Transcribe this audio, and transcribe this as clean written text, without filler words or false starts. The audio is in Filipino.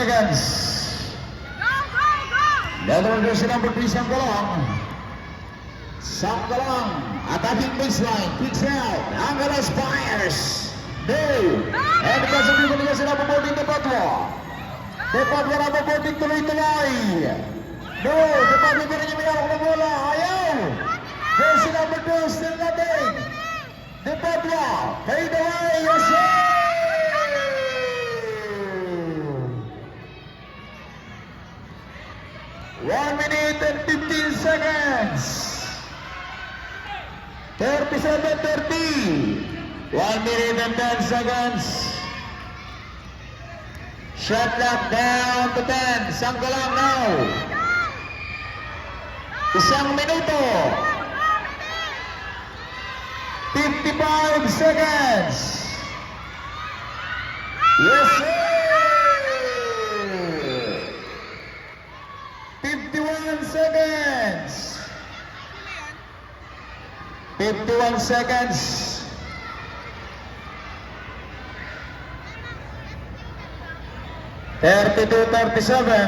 seconds. Netherlands jersey number 3, Sanggalang. Sanggalang, attacking baseline, kicks out. Angeles fires. No. And because of the jersey number 14, Depatwa. Depatwa number 14, tuloy-tuloy. No, Depatwa ko rin yung mayroon na bola. Ayaw. Jersey number 2, still nothing. Depatwa, fade away, yes sir. 1 minute and 15 seconds. 37-30. 1 minute and 10 seconds. Shot clock down to 10. Sanggalang now. Isang minuto. 55 seconds. Yes sir. 51 seconds. 51 seconds. 32-37.